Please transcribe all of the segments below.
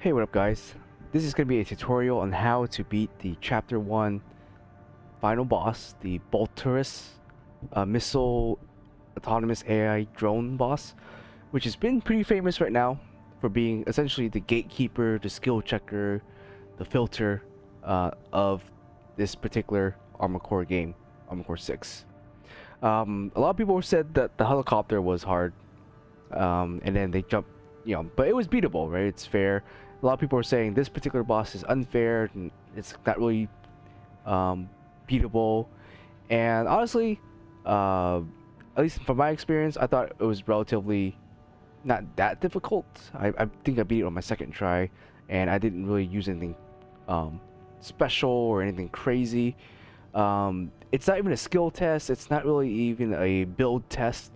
Hey, what up guys? This is going to be a tutorial on how to beat the Chapter 1 final boss, the Balteus missile autonomous AI drone boss, which has been pretty famous right now for being essentially the gatekeeper, the skill checker, the filter of this particular Armored Core game, Armored Core 6. A lot of people said that the helicopter was hard, and then they jumped, but it was beatable, right? It's fair. A lot of people are saying this particular boss is unfair and it's not really beatable. And honestly, at least from my experience, I thought it was relatively not that difficult. I think I beat it on my second try, and I didn't really use anything special or anything crazy. It's not even a skill test. It's not really even a build test.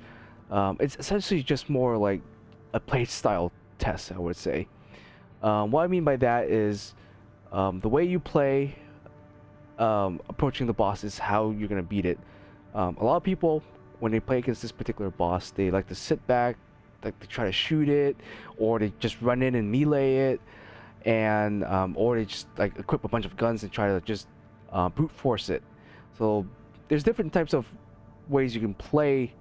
It's essentially just more like a play style test, I would say. What I mean by that is the way you play approaching the boss is how you're gonna beat it. A lot of people, when they play against this particular boss, they like to sit back, like to try to shoot it, or they just run in and melee it, and or they just like equip a bunch of guns and try to just brute force it. So there's different types of ways you can play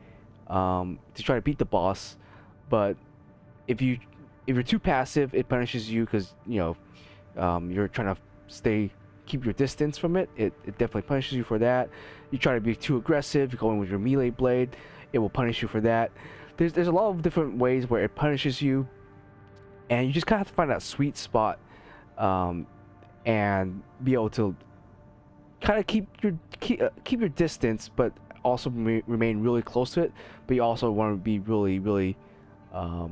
to try to beat the boss, but if you're too passive, it punishes you because you're trying to keep your distance from it. It definitely punishes you for that. You try to be too aggressive, you're going with your melee blade, it will punish you for that. There's a lot of different ways where it punishes you, and you just kind of have to find that sweet spot and be able to kind of keep your distance, but also remain really close to it. But you also want to be really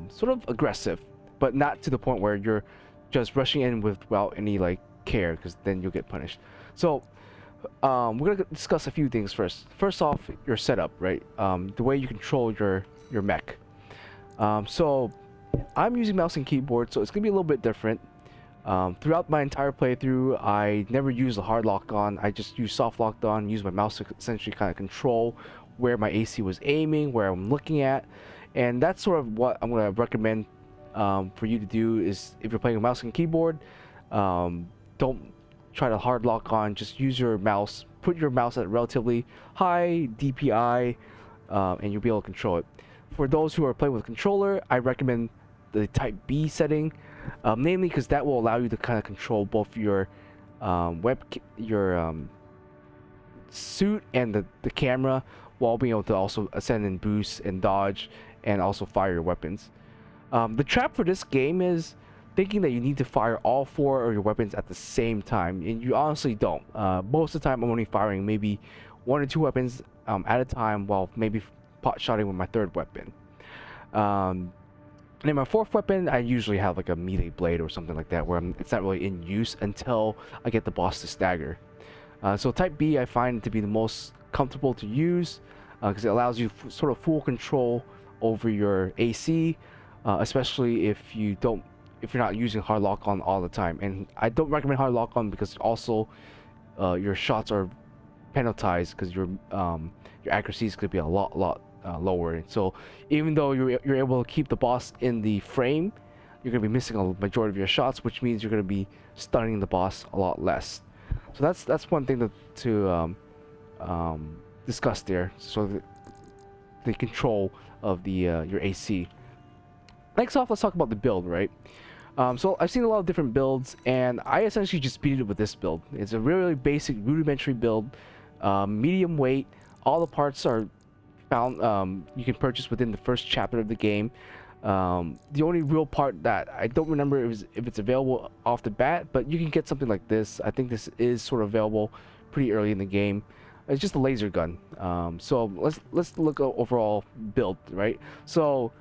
sort of aggressive, but not to the point where you're just rushing in without any like care, because then you'll get punished. So we're gonna discuss a few things first. First off, your setup, right? The way you control your mech. So I'm using mouse and keyboard, so it's gonna be a little bit different. Throughout my entire playthrough, I never used a hard lock on. I just used soft locked on, used my mouse to essentially kind of control where my AC was aiming, where I'm looking at, and that's sort of what I'm gonna recommend for you to do. Is if you're playing a mouse and keyboard, don't try to hard lock on. Just use your mouse. Put your mouse at relatively high DPI, and you'll be able to control it. For those who are playing with a controller, I recommend the Type B setting, namely because that will allow you to kind of control both your suit and the camera, while being able to also ascend and boost and dodge and also fire your weapons. The trap for this game is thinking that you need to fire all four of your weapons at the same time, and you honestly don't. Most of the time I'm only firing maybe one or two weapons at a time, while maybe pot shotting with my third weapon. And then my fourth weapon, I usually have like a melee blade or something like that, where it's not really in use until I get the boss to stagger. So Type B I find to be the most comfortable to use, because it allows you sort of full control over your AC, especially if you're not using hard lock on all the time. And I don't recommend hard lock on because also your shots are penalized, because your accuracy is going to be a lot lower. So even though you're able to keep the boss in the frame, you're going to be missing a majority of your shots, which means you're going to be stunning the boss a lot less. So that's one thing to discuss there. So the control of the your AC. Next off, let's talk about the build, right? So I've seen a lot of different builds, and I essentially just beat it with this build. It's a really basic, rudimentary build, medium weight. All the parts are found, you can purchase within the first chapter of the game. The only real part that I don't remember if it's available off the bat, but you can get something like this. I think this is sort of available pretty early in the game. It's just a laser gun. So let's look at overall build, right? So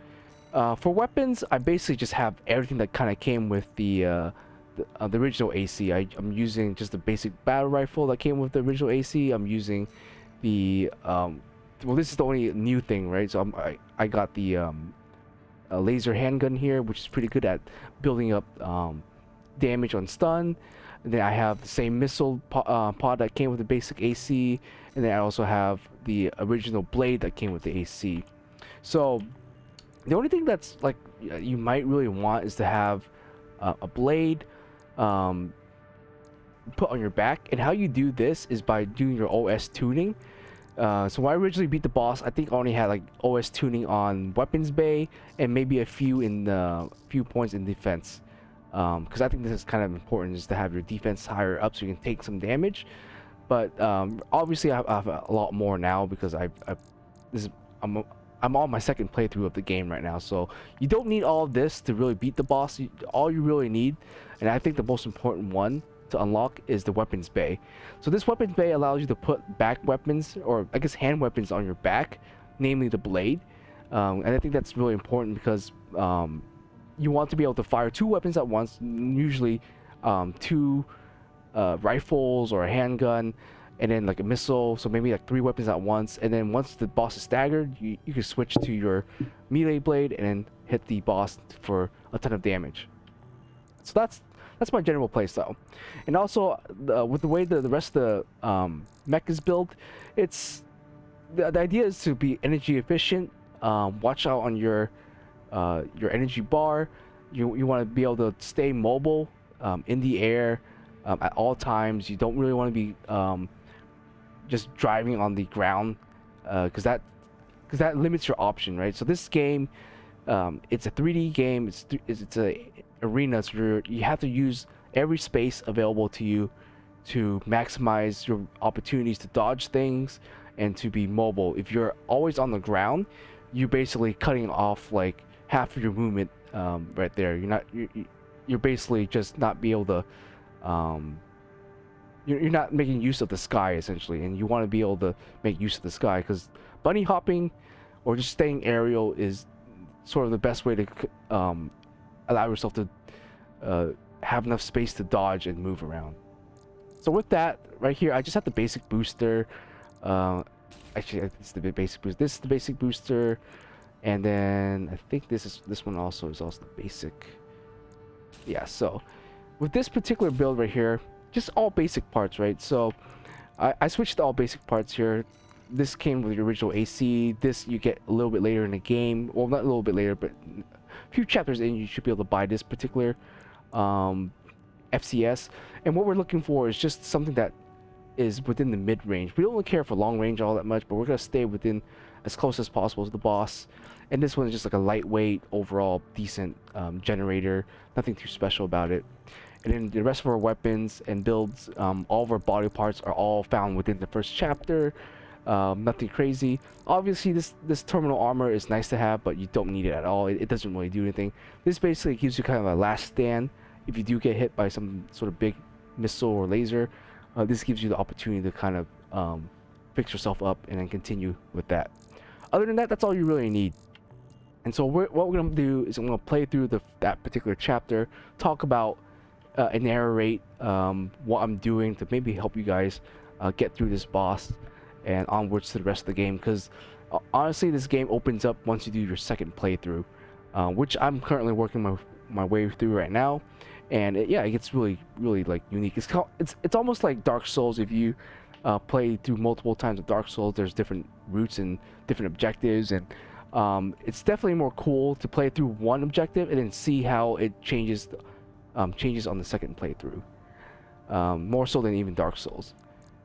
for weapons, I basically just have everything that kind of came with the original AC. I'm using just the basic battle rifle that came with the original AC. I'm using the well, this is the only new thing, right? So I got the a laser handgun here, which is pretty good at building up damage on stun. And then I have the same missile pod that came with the basic AC, and then I also have the original blade that came with the AC. So the only thing that's like you might really want is to have a blade put on your back. And how you do this is by doing your OS tuning. So when I originally beat the boss, I think I only had like OS tuning on weapons bay and maybe a few points in defense. Because I think this is kind of important, is to have your defense higher up so you can take some damage. But obviously I have a lot more now because I'm on my second playthrough of the game right now. So you don't need all of this to really beat the boss. All you really need, and I think the most important one to unlock, is the weapons bay. So this weapons bay allows you to put back weapons, or I guess hand weapons, on your back, namely the blade. And I think that's really important because you want to be able to fire 2 weapons at once, usually 2 rifles or a handgun, and then like a missile, so maybe like 3 weapons at once. And then once the boss is staggered, you can switch to your melee blade and then hit the boss for a ton of damage. So that's my general playstyle. And also with the way the rest of the mech is built, it's the idea is to be energy efficient. Watch out on your energy bar. You want to be able to stay mobile in the air at all times. You don't really want to be just driving on the ground, because that limits your option, right? So this game, it's a 3D game. It's a arena, so you have to use every space available to you to maximize your opportunities to dodge things and to be mobile. If you're always on the ground, you're basically cutting off like half of your movement right there. You're basically just not be able to you're not making use of the sky essentially, and you want to be able to make use of the sky, because bunny hopping or just staying aerial is sort of the best way to allow yourself to have enough space to dodge and move around. So with that right here, I just have the basic booster. Actually, it's the basic booster. This is the basic booster, and then I think this one also is also the basic. Yeah. So with this particular build right here, just all basic parts, right? So I switched to all basic parts here. This came with the original AC. This you get a little bit later in the game. Well, not a little bit later, but a few chapters in, you should be able to buy this particular FCS. And what we're looking for is just something that is within the mid-range. We don't really care for long range all that much, but we're going to stay within as close as possible to the boss. And this one is just like a lightweight, overall decent generator. Nothing too special about it. And then the rest of our weapons and builds, all of our body parts are all found within the first chapter. Nothing crazy. Obviously, this terminal armor is nice to have, but you don't need it at all. It doesn't really do anything. This basically gives you kind of a last stand if you do get hit by some sort of big missile or laser. This gives you the opportunity to kind of fix yourself up and then continue with that. Other than that, that's all you really need. And so what we're going to do is I'm going to play through that particular chapter, talk about and narrate what I'm doing to maybe help you guys get through this boss and onwards to the rest of the game, because honestly this game opens up once you do your second playthrough, which I'm currently working my way through right now. And it gets really like unique. It's almost like Dark Souls. If you play through multiple times of Dark Souls, there's different routes and different objectives, and it's definitely more cool to play through one objective and then see how it changes on the second playthrough, more so than even Dark Souls.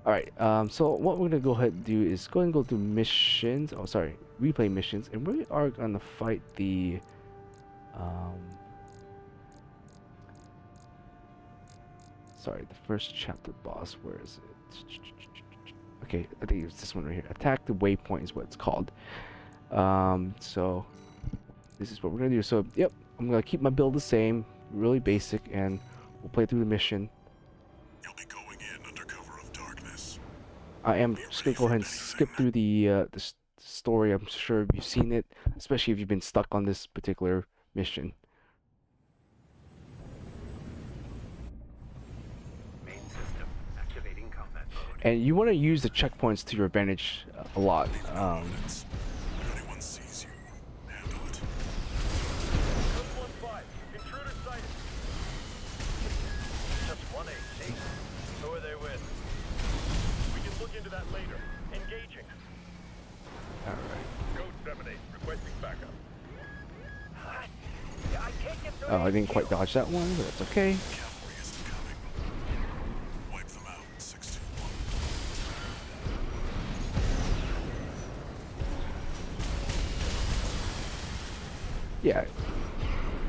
Alright, so what we're gonna go ahead and do is go through missions. Oh, sorry, replay missions, and we are gonna fight the the first chapter boss. Where is it? Okay, I think it's this one right here. Attack the Waypoint is what it's called. So this is what we're gonna do. So yep, I'm gonna keep my build the same, really basic, and we'll play through the mission. You'll be going in under cover of darkness. I am just gonna go ahead and skip through the story. I'm sure you've seen it, especially if you've been stuck on this particular mission. Main system activating combat mode. And you want to use the checkpoints to your advantage a lot. If anyone sees you, handle it. Code 1-5, intruder sighted. Just one AC. Who are they with? We can look into that later. Engaging. Alright. Code 7-8, requesting backup. I can't get through. Oh, I didn't quite dodge that one, but that's okay. Cavalry isn't coming. Wipe them out, 621. Yeah.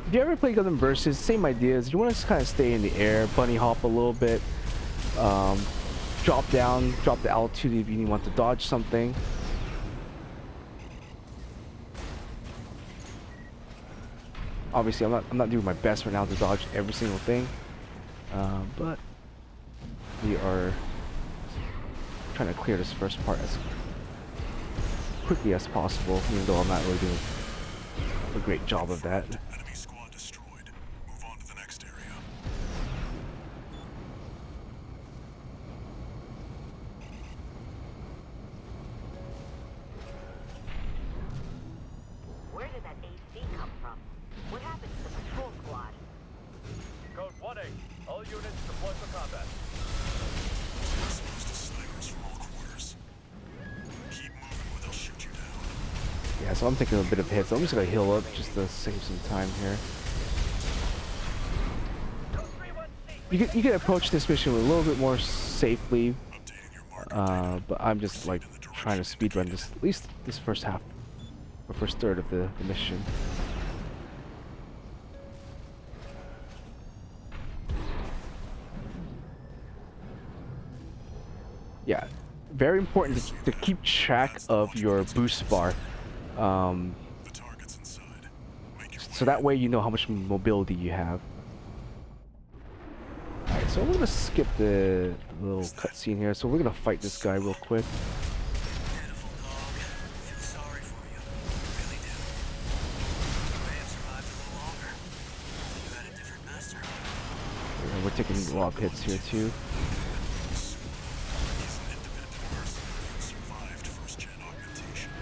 If you ever play Gundam Versus, same ideas. You want to kind of stay in the air, bunny hop a little bit, drop down, drop the altitude if you want to dodge something. Obviously, I'm not doing my best right now to dodge every single thing, but we are trying to clear this first part as quickly as possible, even though I'm not really doing a great job of that. Enemy squad destroyed. Move on to the next area. Where did that AC come from? What happened to the patrol squad? Code 1-8. All units deploy for combat. Exposed to snipers from all quarters. Keep moving or they'll shoot you down. Yeah, so I'm taking a bit of hits. I'm just gonna heal up just to save some time here. You can approach this mission a little bit more safely, Updating your marker. but I'm just like trying to speedrun this, at least this first half, or first third of the mission. Yeah, very important to keep track of your boost bar, The target's inside. Make your so that way you know how much mobility you have. Alright, so we're gonna skip the little cutscene here. So we're gonna fight this guy real quick. Pitiful dog. Feel sorry for you. Really do. You may have survived a little longer. You had a different master. And we're taking a lot of hits here too. He's an independent mercenary who survived first-gen augmentation.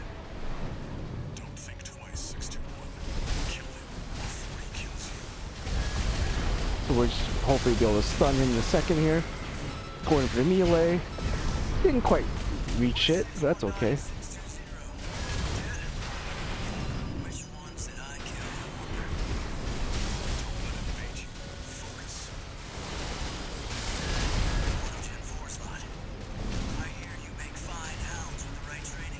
Don't think twice, 621. Kill him before he kills you. So we're just hopefully be able to stun him in a second here. Going for the melee. Didn't quite reach it, but that's okay. 620. Which ones did I kill, I wonder? Don't let him bait you. Focus. Gen 4 slot. I hear you make fine hounds with the right training.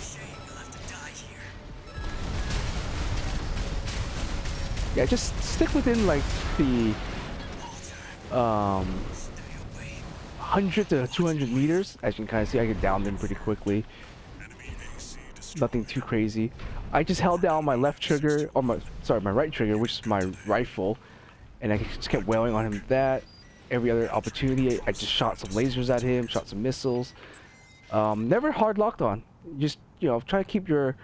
Shame you'll have to die here. Yeah, just stick within like the 100 to 200 meters. As you can kind of see, I get down them pretty quickly. Enemy AC destroyed. Nothing too crazy. I just held down my left trigger, or my right trigger, which is my rifle, and I just kept wailing on him with that. Every other opportunity, I just shot some lasers at him, shot some missiles. Never hard locked on. Just, you know, try to keep your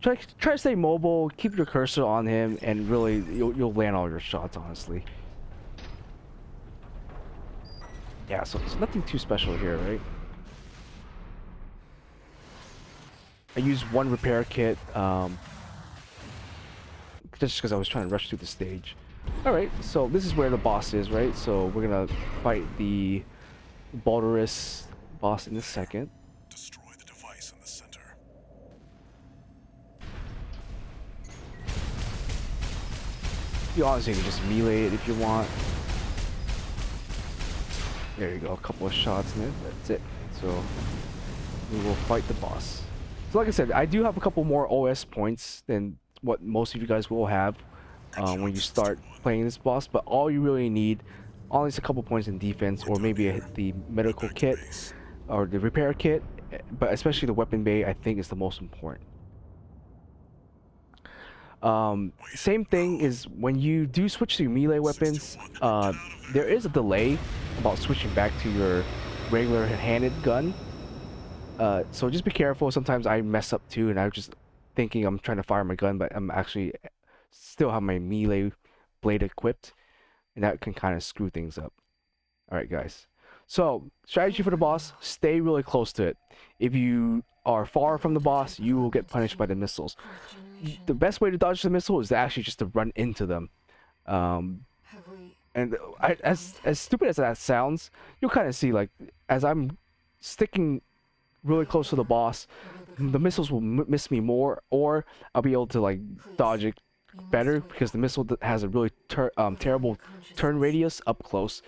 try to stay mobile, keep your cursor on him, and really you'll land all your shots, honestly. Yeah, so it's nothing too special here, right? I used one repair kit, just because I was trying to rush through the stage. Alright, so this is where the boss is, right? So we're gonna fight the Balteus boss in a second. Destroy the device in the center. You honestly can just melee it if you want. There you go, a couple of shots in it, that's it. So we will fight the boss. So like I said, I do have a couple more OS points than what most of you guys will have when you start playing this boss, but all you really need, only is a couple points in defense, or maybe the medical kit or the repair kit, but especially the weapon bay I think is the most important. Same thing is when you do switch to melee weapons, there is a delay about switching back to your regular handed gun. So just be careful. Sometimes I mess up too, and I'm just thinking I'm trying to fire my gun, but I'm actually still have my melee blade equipped, and that can kind of screw things up. Alright guys, so strategy for the boss: stay really close to it. If you are far from the boss, you will get punished by the missiles. The best way to dodge the missile is actually just to run into them. And as stupid as that sounds, you'll kind of see, like, as I'm sticking really close to the boss, the missiles will miss me more, or I'll be able to like dodge it better because the missile has a really terrible turn radius up close.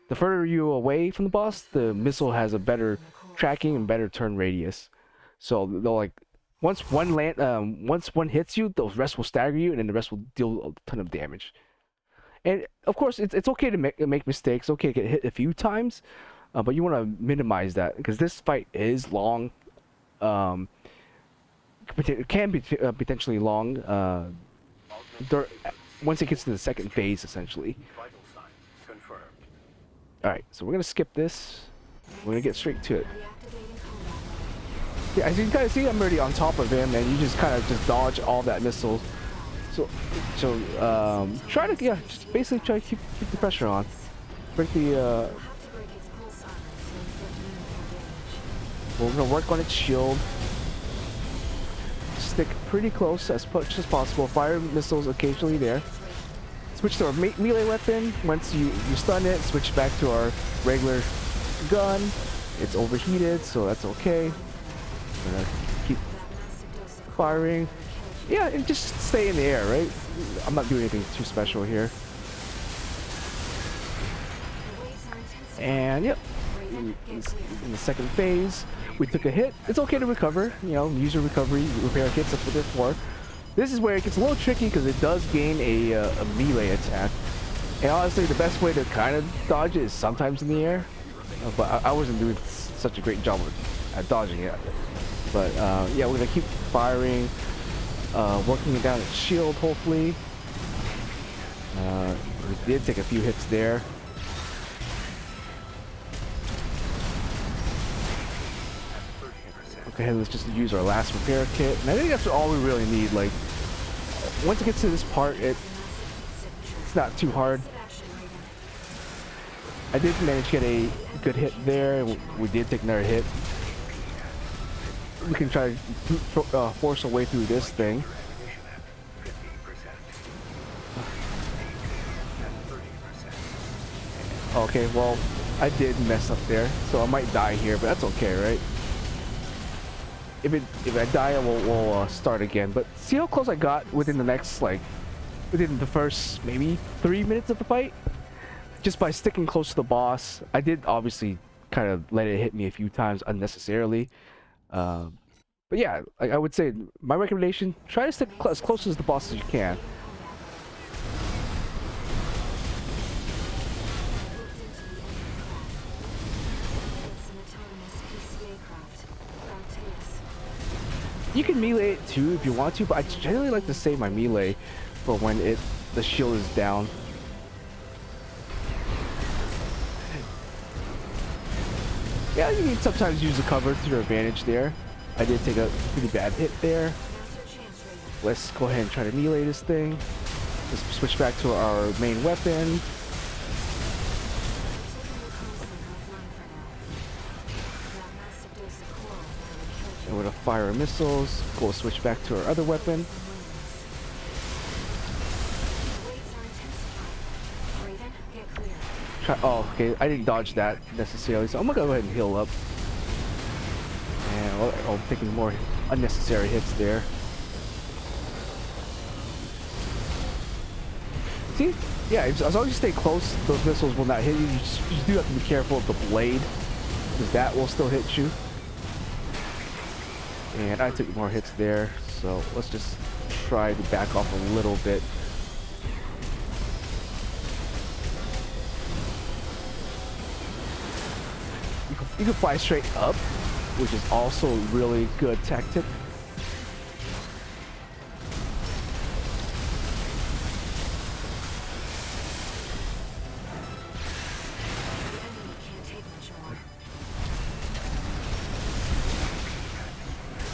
The further you away from the boss, the missile has a better tracking and better turn radius. So they'll like once one hits you, the rest will stagger you, and then the rest will deal a ton of damage. And of course, it's okay to make mistakes. Okay to get hit a few times, but you want to minimize that because this fight is long. It can be potentially long. Once it gets to the second phase, essentially. Vital signs confirmed. All right, so we're gonna skip this. We're gonna get straight to it. Yeah, as you can kind of see, I'm already on top of him, and you just kind of just dodge all that missiles. So try to just basically try to keep the pressure on. Break the. We're gonna work on its shield. Stick pretty close as much as possible. Fire missiles occasionally there. Switch to our melee weapon. Once you stun it, switch back to our regular gun. It's overheated, so that's okay. We're gonna keep firing. Yeah, and just stay in the air, right? I'm not doing anything too special here. And yep, in the second phase, we took a hit. It's okay to recover, you know, use your recovery, repair kits, that's what they're for. This is where it gets a little tricky because it does gain a melee attack. And honestly, the best way to kind of dodge it is sometimes in the air. But I wasn't doing such a great job at dodging it. But yeah, we're gonna keep firing. Working it down its shield, hopefully. We did take a few hits there. Okay, let's just use our last repair kit. And I think that's all we really need. Like, once it gets to this part, it's not too hard. I did manage to get a good hit there. We did take another hit. We can try to force our way through this thing. Okay, well, I did mess up there, so I might die here, but that's okay, right? If I die, we'll start again. But see how close I got within the first maybe 3 minutes of the fight? Just by sticking close to the boss. I did obviously kind of let it hit me a few times unnecessarily. But yeah, I would say my recommendation, try to stick as close as the boss as you can. You can melee it too if you want to, but I generally like to save my melee for when the shield is down. Yeah, you can sometimes use the cover to your advantage there. I did take a pretty bad hit there. Let's go ahead and try to melee this thing. Let's switch back to our main weapon. And we're gonna fire our missiles. Go switch back to our other weapon. Oh, okay. I didn't dodge that necessarily, so I'm gonna go ahead and heal up. And I'm taking more unnecessary hits there. See? Yeah, as long as you stay close, those missiles will not hit you. You just do have to be careful of the blade, because that will still hit you. And I took more hits there, so let's just try to back off a little bit. You can fly straight up, which is also a really good tactic.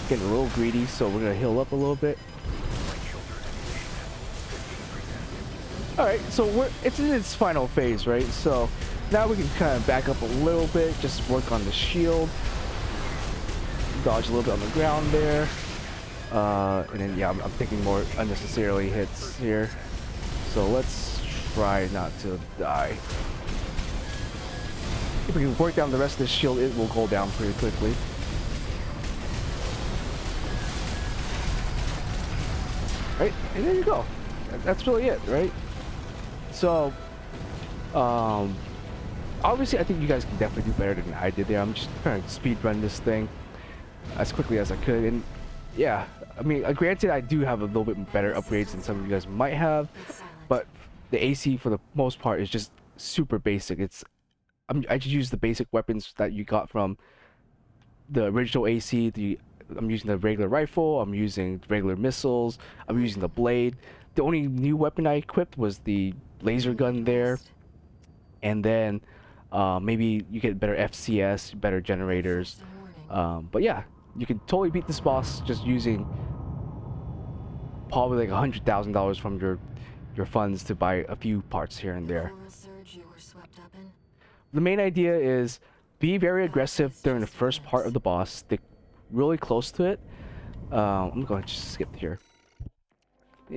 Getting a little greedy, so we're gonna heal up a little bit. Alright, so it's in its final phase, right? So now we can kind of back up a little bit, just work on the shield. Dodge a little bit on the ground there. And then, yeah, I'm taking more unnecessarily hits here. So let's try not to die. If we can work down the rest of this shield, it will go down pretty quickly. Right, and there you go. that's really it, right? So, um, obviously, I think you guys can definitely do better than I did there. I'm just trying to speed run this thing as quickly as I could, and yeah, I mean, granted, I do have a little bit better upgrades than some of you guys might have, but the AC for the most part is just super basic. I just use the basic weapons that you got from the original AC. I'm using the regular rifle. I'm using regular missiles. I'm using the blade. The only new weapon I equipped was the laser gun there, and then maybe you get better FCS, better generators. But yeah, you can totally beat this boss just using probably like $100,000 from your funds to buy a few parts here and there. The main idea is be very aggressive during the first part of the boss. Stick really close to it. I'm going to just skip here.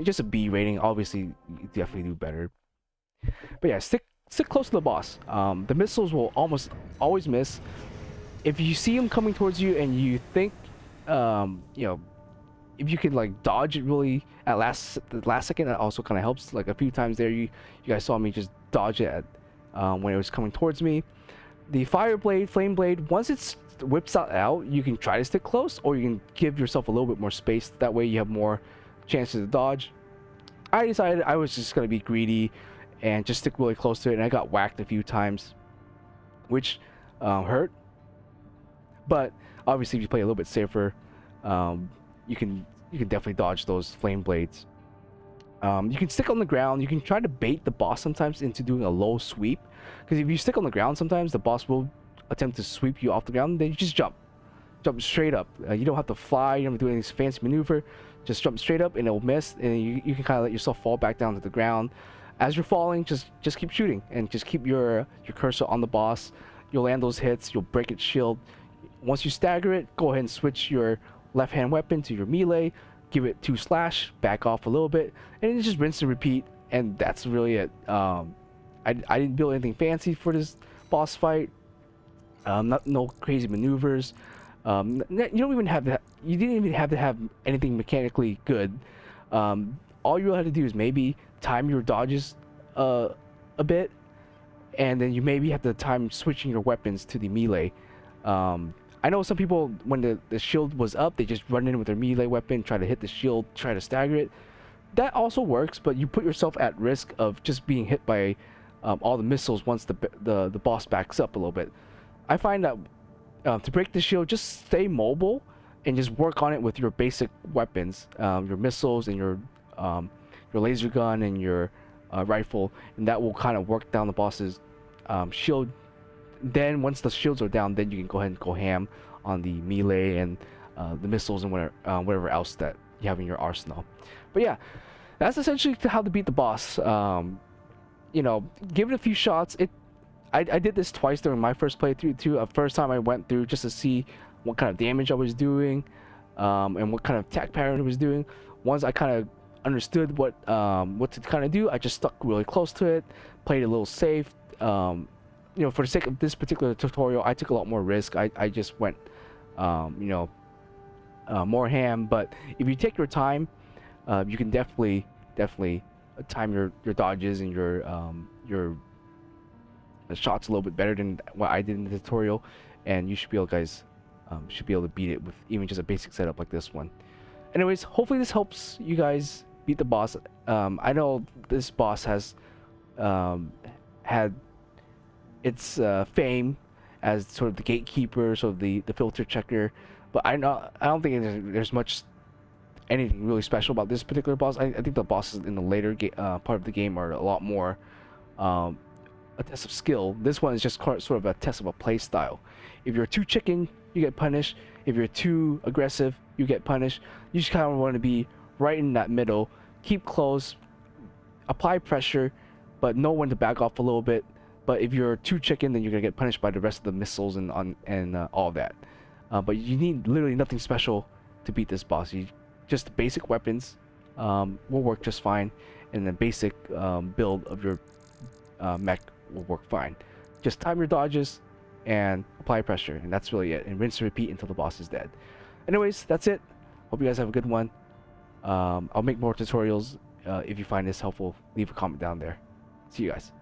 Just a B rating. Obviously, you definitely do better. But yeah, stick close to the boss. The missiles will almost always miss. If you see them coming towards you and you think, you know, if you can like dodge it really at the last second, that also kind of helps. Like a few times there, you guys saw me just dodge it at, when it was coming towards me. The fire blade, flame blade, once it's whips out, you can try to stick close, or you can give yourself a little bit more space. That way you have more chances to dodge. I decided I was just gonna be greedy and just stick really close to it, and I got whacked a few times, which hurt. But obviously, if you play a little bit safer, you can definitely dodge those flame blades. You can stick on the ground. You can try to bait the boss sometimes into doing a low sweep, because if you stick on the ground, sometimes the boss will attempt to sweep you off the ground. Then you just jump straight up. You don't have to fly. You don't have to do any fancy maneuver. Just jump straight up and it'll miss, and you can kind of let yourself fall back down to the ground. As you're falling, just keep shooting and just keep your cursor on the boss. You'll land those hits. You'll break its shield. Once you stagger it, go ahead and switch your left hand weapon to your melee. Give it 2 slash, back off a little bit, and then just rinse and repeat. And that's really it. I didn't build anything fancy for this boss fight. No crazy maneuvers. You don't even have to. You didn't even have to have anything mechanically good. All you had to do is maybe time your dodges a bit, and then you maybe have to time switching your weapons to the melee. I know some people, when the shield was up, they just run in with their melee weapon, try to hit the shield, try to stagger it. That also works, but you put yourself at risk of just being hit by all the missiles once the boss backs up a little bit. I find that to break the shield, just stay mobile and just work on it with your basic weapons, your missiles and your laser gun and your rifle, and that will kind of work down the boss's shield. Then once the shields are down, then you can go ahead and go ham on the melee and the missiles and whatever else that you have in your arsenal. But yeah, that's essentially how to beat the boss. You know, give it a few shots. I did this twice during my first playthrough too. First time I went through just to see what kind of damage I was doing, and what kind of attack pattern it was doing. Once I kind of understood what to kind of do, I just stuck really close to it, played a little safe. You know, for the sake of this particular tutorial, I took a lot more risk. I just went, you know, more ham. But if you take your time, you can definitely time your dodges and your shots a little bit better than what I did in the tutorial, and you should be able, guys, should be able to beat it with even just a basic setup like this one. Anyways, hopefully this helps you guys beat the boss. I know this boss has had its fame as sort of the gatekeeper, sort of the filter checker, but I don't think there's much anything really special about this particular boss. I think the bosses in the later part of the game are a lot more a test of skill. This one is just sort of a test of a play style. If you're too chicken, you get punished. If you're too aggressive, you get punished. You just kind of want to be right in that middle, keep close, apply pressure, but know when to back off a little bit. But if you're too chicken, then you're gonna get punished by the rest of the missiles and all that. But you need literally nothing special to beat this boss. Just the basic weapons will work just fine, and the basic build of your mech will work fine. Just time your dodges and apply pressure, and that's really it. And rinse and repeat until the boss is dead. Anyways, that's it. Hope you guys have a good one. I'll make more tutorials If you find this helpful, leave a comment down there. See you guys.